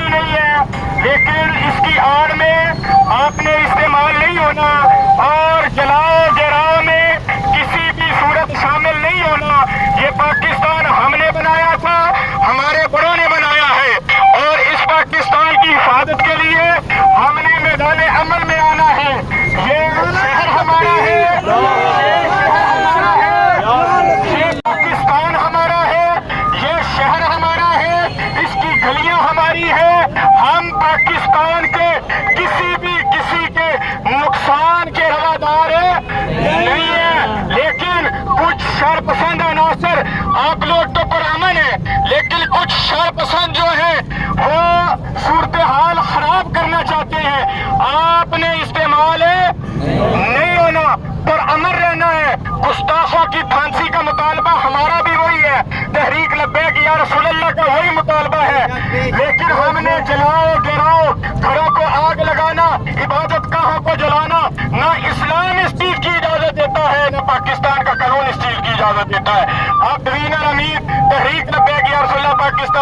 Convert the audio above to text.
نہیں ہے، لیکن اس کی آڑ میں آپ نے استعمال نہیں ہونا اور جلاؤ جراؤ میں کسی بھی صورت شامل نہیں ہونا۔ یہ پاکستان ہم نے بنایا تھا، ہمارے بڑوں نے بنایا ہے، اور اس پاکستان کی حفاظت کے لیے ہم نے میدان عمل میں آنا ہے۔ یہ شہر ہمارا ہے، یہ شہر ہمارا ہے، یہ پاکستان ہمارا ہے، یہ شہر ہمارا ہے، اس کی گلیاں ہماری ہے۔ ہم پاکستان کے کسی کے نقصان کے روادار نہیں ہیں، لیکن کچھ شرپسند عناصر، آپ لوگ تو پرامن ہیں، لیکن کچھ شرپسند جو ہیں وہ صورتحال خراب کرنا چاہتے ہیں۔ آپ نے استعمال نہیں ہونا، پرامن رہنا ہے۔ گستاخوں کی پھانسی کا مطالبہ ہمارا بھی وہی ہے، تحریک لبیک یا رسول اللہ کا وہی مطالبہ ہے، لیکن ہم نے جلاؤ گراؤ، گھروں کو آگ لگانا، عبادت گاہوں کو جلانا، نہ اسلام اس چیز کی اجازت دیتا ہے، نہ پاکستان کا قانون اس چیز کی اجازت دیتا ہے۔ آپ ڈویژنل امیر تحریک لبیک یا رسول اللہ پاکستان